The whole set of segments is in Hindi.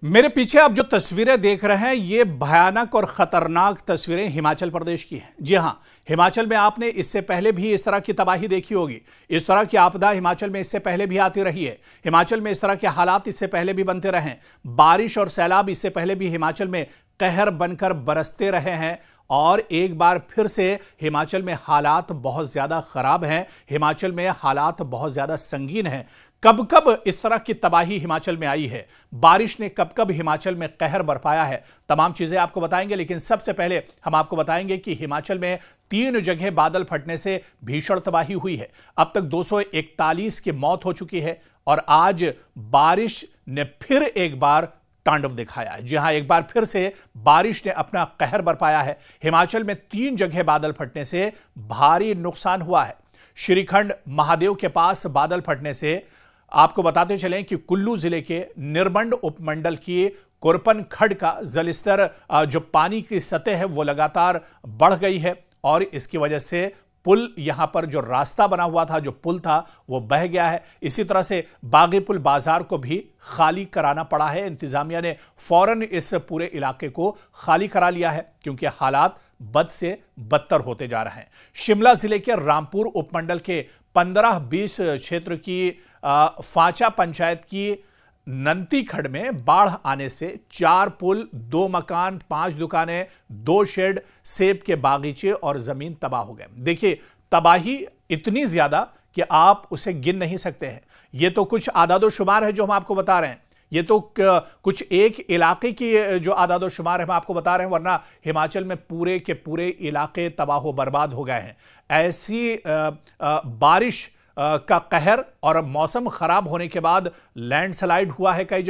मेरे पीछे आप जो तस्वीरें देख रहे हैं ये भयानक और खतरनाक तस्वीरें हिमाचल प्रदेश की हैं। जी हां, हिमाचल में आपने इससे पहले भी इस तरह की तबाही देखी होगी। इस तरह की आपदा हिमाचल में इससे पहले भी आती रही है। हिमाचल में इस तरह के हालात इससे पहले भी बनते रहे हैं। बारिश और सैलाब इससे पहले भी हिमाचल में कहर बनकर बरसते रहे हैं और एक बार फिर से हिमाचल में हालात बहुत ज्यादा खराब हैं। हिमाचल में हालात बहुत ज्यादा संगीन हैं। कब कब इस तरह की तबाही हिमाचल में आई है, बारिश ने कब कब हिमाचल में कहर बरपाया है, तमाम चीजें आपको बताएंगे। लेकिन सबसे पहले हम आपको बताएंगे कि हिमाचल में 3 जगह बादल फटने से भीषण तबाही हुई है। अब तक 241 की मौत हो चुकी है और आज बारिश ने फिर एक बार तांडव दिखाया है। जी हां, एक बार फिर से बारिश ने अपना कहर बरपाया है। हिमाचल में 3 जगह बादल फटने से भारी नुकसान हुआ है। श्रीखंड महादेव के पास बादल फटने से आपको बताते चलें कि कुल्लू जिले के निरमंड उपमंडल की कुरपन खड्ड का जलस्तर, जो पानी की सतह है वो लगातार बढ़ गई है और इसकी वजह से पुल, यहां पर जो रास्ता बना हुआ था, जो पुल था, वो बह गया है। इसी तरह से बागीपुल बाजार को भी खाली कराना पड़ा है। इंतजामिया ने फौरन इस पूरे इलाके को खाली करा लिया है क्योंकि हालात बद से बदतर होते जा रहे हैं। शिमला जिले के रामपुर उपमंडल के 15-20 क्षेत्र की फाचा पंचायत की नंती खड्ड में बाढ़ आने से 4 पुल, 2 मकान, 5 दुकानें, 2 शेड, सेब के बागीचे और जमीन तबाह हो गए। देखिए, तबाही इतनी ज्यादा कि आप उसे गिन नहीं सकते हैं। यह तो कुछ आदादोशुमार है जो हम आपको बता रहे हैं। ये तो कुछ एक इलाके की जो आदादोशुमार है हम आपको बता रहे हैं, वरना हिमाचल में पूरे के पूरे इलाके तबाह बर्बाद हो गए हैं। ऐसी बारिश का कहर और मौसम खराब होने के बाद लैंडस्लाइड हुआ है कई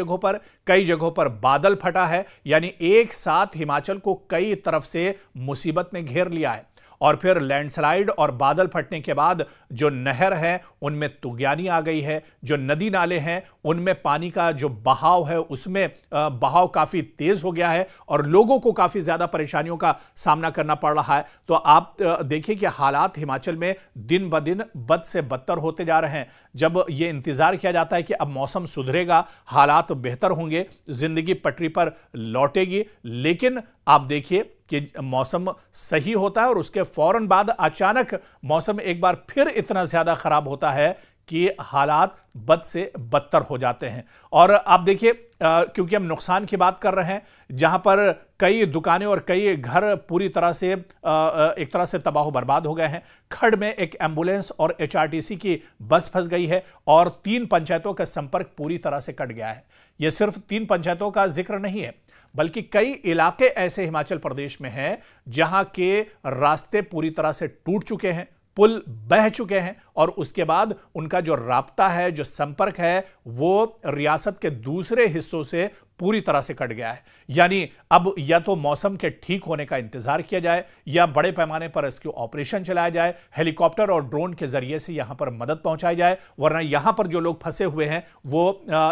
जगहों पर बादल फटा है। यानी एक साथ हिमाचल को कई तरफ से मुसीबत ने घेर लिया है। और फिर लैंडस्लाइड और बादल फटने के बाद जो नहर है उनमें तुगयानी आ गई है। जो नदी नाले हैं उनमें पानी का जो बहाव है उसमें बहाव काफी तेज हो गया है और लोगों को काफी ज्यादा परेशानियों का सामना करना पड़ रहा है। तो आप देखिए कि हालात हिमाचल में दिन ब दिन बद से बदतर होते जा रहे हैं। जब ये इंतजार किया जाता है कि अब मौसम सुधरेगा, हालात बेहतर होंगे, जिंदगी पटरी पर लौटेगी, लेकिन आप देखिए कि मौसम सही होता है और उसके फौरन बाद अचानक मौसम एक बार फिर इतना ज्यादा खराब होता है कि हालात बद से बदतर हो जाते हैं। और आप देखिए, क्योंकि हम नुकसान की बात कर रहे हैं, जहां पर कई दुकानें और कई घर पूरी तरह से एक तरह से तबाह बर्बाद हो गए हैं। खड्ड में एक एम्बुलेंस और एचआरटीसी की बस फंस गई है और 3 पंचायतों का संपर्क पूरी तरह से कट गया है। यह सिर्फ 3 पंचायतों का जिक्र नहीं है, बल्कि कई इलाके ऐसे हिमाचल प्रदेश में हैं जहां के रास्ते पूरी तरह से टूट चुके हैं, पुल बह चुके हैं और उसके बाद उनका जो राब्ता है, जो संपर्क है, वो रियासत के दूसरे हिस्सों से पूरी तरह से कट गया है। यानी अब या तो मौसम के ठीक होने का इंतजार किया जाए या बड़े पैमाने पर रेस्क्यू ऑपरेशन चलाया जाए, हेलीकॉप्टर और ड्रोन के जरिए से यहां पर मदद पहुंचाई जाए, वरना यहां पर जो लोग फंसे हुए हैं वो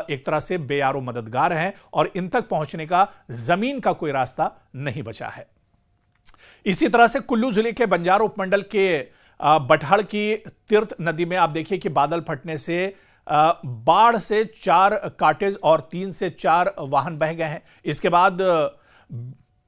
एक तरह से बेयारो मददगार हैं और इन तक पहुंचने का जमीन का कोई रास्ता नहीं बचा है। इसी तरह से कुल्लू जिले के बंजारा उपमंडल के बटहड़ की तीर्थ नदी में आप देखिए कि बादल फटने से बाढ़ से 4 कॉटेज और 3 से 4 वाहन बह गए हैं। इसके बाद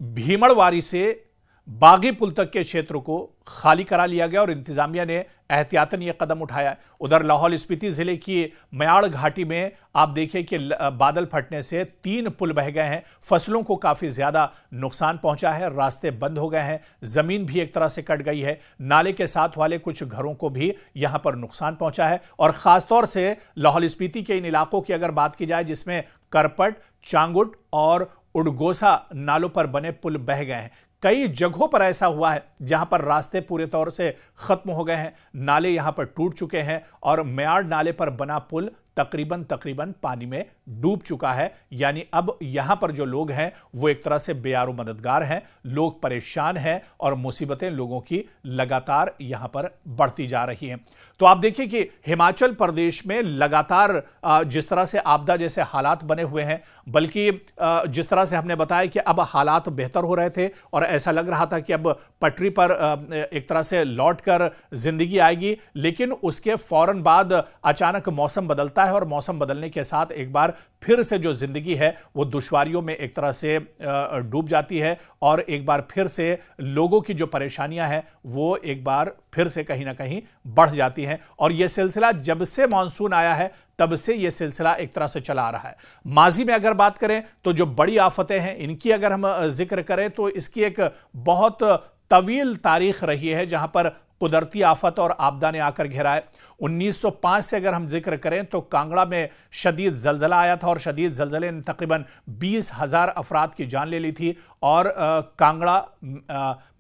भीमड़वारी से बागी पुल तक के क्षेत्र को खाली करा लिया गया और इंतजामिया ने एहतियातन यह कदम उठाया। उधर लाहौल स्पीति जिले की म्याड़ घाटी में आप देखिए कि बादल फटने से 3 पुल बह गए हैं। फसलों को काफी ज्यादा नुकसान पहुंचा है, रास्ते बंद हो गए हैं, जमीन भी एक तरह से कट गई है, नाले के साथ वाले कुछ घरों को भी यहां पर नुकसान पहुंचा है। और खासतौर से लाहौल स्पीति के इन इलाकों की अगर बात की जाए जिसमें करपट, चांगुट और उडगोसा नालों पर बने पुल बह गए हैं। कई जगहों पर ऐसा हुआ है जहां पर रास्ते पूरे तौर से खत्म हो गए हैं, नाले यहां पर टूट चुके हैं और म्याड़ नाले पर बना पुल तकरीबन पानी में डूब चुका है। यानी अब यहां पर जो लोग हैं वो एक तरह से बेयारो मददगार हैं, लोग परेशान हैं और मुसीबतें लोगों की लगातार यहां पर बढ़ती जा रही हैं। तो आप देखिए कि हिमाचल प्रदेश में लगातार जिस तरह से आपदा जैसे हालात बने हुए हैं, बल्कि जिस तरह से हमने बताया कि अब हालात बेहतर हो रहे थे और ऐसा लग रहा था कि अब पटरी पर एक तरह से लौटकर जिंदगी आएगी, लेकिन उसके फौरन बाद अचानक मौसम बदलता है और मौसम बदलने के साथ एक बार फिर से जो जिंदगी है वो दुश्वारियों में एक तरह से डूब जाती है और एक बार फिर से लोगों की जो परेशानियां हैं वो एक बार फिर से कहीं ना कहीं बढ़ जाती हैं। और यह सिलसिला जब से मानसून आया है तब से यह सिलसिला एक तरह से चला आ रहा है। माजी में अगर बात करें तो जो बड़ी आफतें हैं इनकी अगर हम जिक्र करें तो इसकी एक बहुत तवील तारीख रही है जहां पर कुदरती आफत और आपदा ने आकर घेरा है। 1905 से अगर हम जिक्र करें तो कांगड़ा में शदीद जलजला आया था और शदीद जलजले ने तकरीबन 20,000 अफराद की जान ले ली थी और कांगड़ा,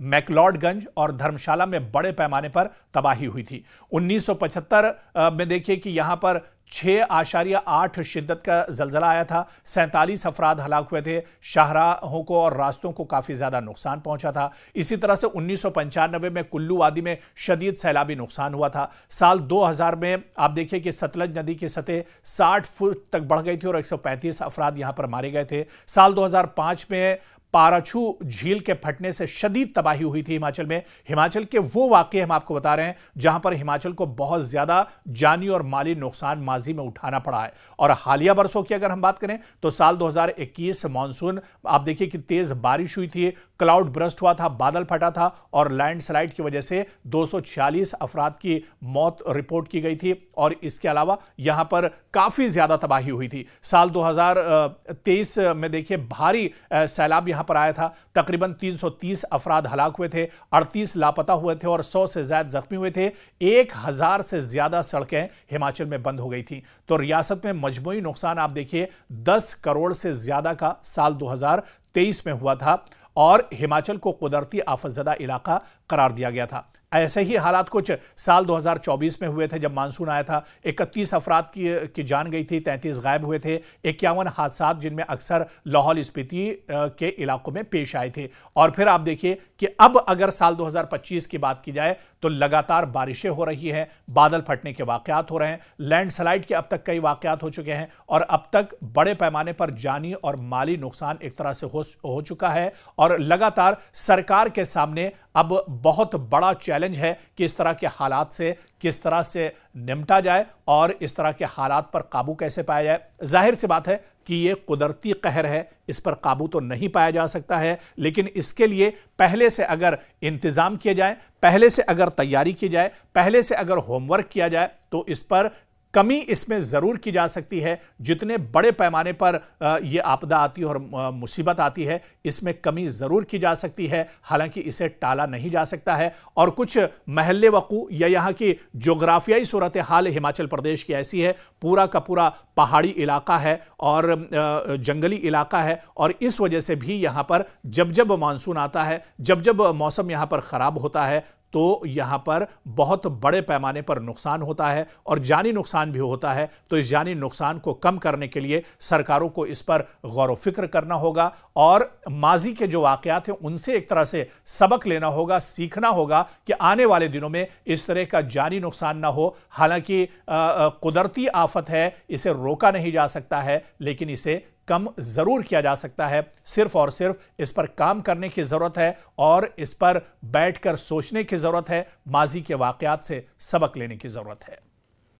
मैक्लोडगंज और धर्मशाला में बड़े पैमाने पर तबाही हुई थी। 1975 में देखिए कि यहां पर 6.8 शिद्दत का जलजला आया था, 47 अफराद हलाक हुए थे, शाहराहों को और रास्तों को काफी ज्यादा नुकसान पहुंचा था। इसी तरह से 1995 में कुल्लू वादी में शदीद सैलाबी नुकसान हुआ था। साल 2000 में आप देखिए कि सतलज नदी की सतह 60 फुट तक बढ़ गई थी और 135 अफराद यहां पर मारे गए थे। साल 2005 में पाराछू झील के फटने से शदीद तबाही हुई थी हिमाचल में। हिमाचल के वो वाकये हम आपको बता रहे हैं जहां पर हिमाचल को बहुत ज्यादा जानी और माली नुकसान माजी में उठाना पड़ा है। और हालिया बरसों की अगर हम बात करें तो साल 2021 मानसून आप देखिए कि तेज बारिश हुई थी, क्लाउड ब्रस्ट हुआ था, बादल फटा था और लैंडस्लाइड की वजह से 246 अफराद की मौत रिपोर्ट की गई थी और इसके अलावा यहां पर काफी ज्यादा तबाही हुई थी। साल 2023 में देखिए भारी सैलाब यहां पर आया था, तकरीबन 330 अफराद हलाक हुए थे, 38 लापता हुए थे और 100 से ज्यादा जख्मी हुए थे। 1000 से ज्यादा सड़कें हिमाचल में बंद हो गई थी। तो रियासत में मजमूई नुकसान आप देखिए 10 करोड़ से ज्यादा का साल 2023 में हुआ था और हिमाचल को कुदरती आफतज़दा इलाका करार दिया गया था। ऐसे ही हालात कुछ साल 2024 में हुए थे जब मानसून आया था। 31 अफराद की जान गई थी, 33 गायब हुए थे, 51 हादसा जिनमें अक्सर लाहौल स्पीति के इलाकों में पेश आए थे। और फिर आप देखिए कि अब अगर साल 2025 की बात की जाए तो लगातार बारिशें हो रही हैं, बादल फटने के वाकयात हो रहे हैं, लैंडस्लाइड के अब तक कई वाकयात हो चुके हैं और अब तक बड़े पैमाने पर जानी और माली नुकसान एक तरह से हो चुका है। और लगातार सरकार के सामने अब बहुत बड़ा चैलेंज है कि इस तरह के हालात से किस तरह से निपटा जाए और इस तरह के हालात पर काबू कैसे पाया जाए। जाहिर सी बात है कि यह कुदरती कहर है, इस पर काबू तो नहीं पाया जा सकता है, लेकिन इसके लिए पहले से अगर इंतजाम किए जाए, पहले से अगर तैयारी की जाए, पहले से अगर होमवर्क किया जाए तो इस पर कमी इसमें जरूर की जा सकती है। जितने बड़े पैमाने पर यह आपदा आती है और मुसीबत आती है इसमें कमी जरूर की जा सकती है, हालांकि इसे टाला नहीं जा सकता है। और कुछ महल्ले वकू या यहाँ की जोग्राफियाई सूरत हाल हिमाचल प्रदेश की ऐसी है, पूरा का पूरा पहाड़ी इलाका है और जंगली इलाका है और इस वजह से भी यहाँ पर जब जब मानसून आता है, जब जब मौसम यहाँ पर खराब होता है तो यहां पर बहुत बड़े पैमाने पर नुकसान होता है और जानी नुकसान भी होता है। तो इस जानी नुकसान को कम करने के लिए सरकारों को इस पर गौर व फिक्र करना होगा और माजी के जो वाकयात हैं उनसे एक तरह से सबक लेना होगा, सीखना होगा कि आने वाले दिनों में इस तरह का जानी नुकसान ना हो। हालांकि कुदरती आफत है, इसे रोका नहीं जा सकता है, लेकिन इसे कम जरूर किया जा सकता है। सिर्फ और सिर्फ इस पर काम करने की जरूरत है और इस पर बैठकर सोचने की जरूरत है, माजी के वाकयात से सबक लेने की जरूरत है।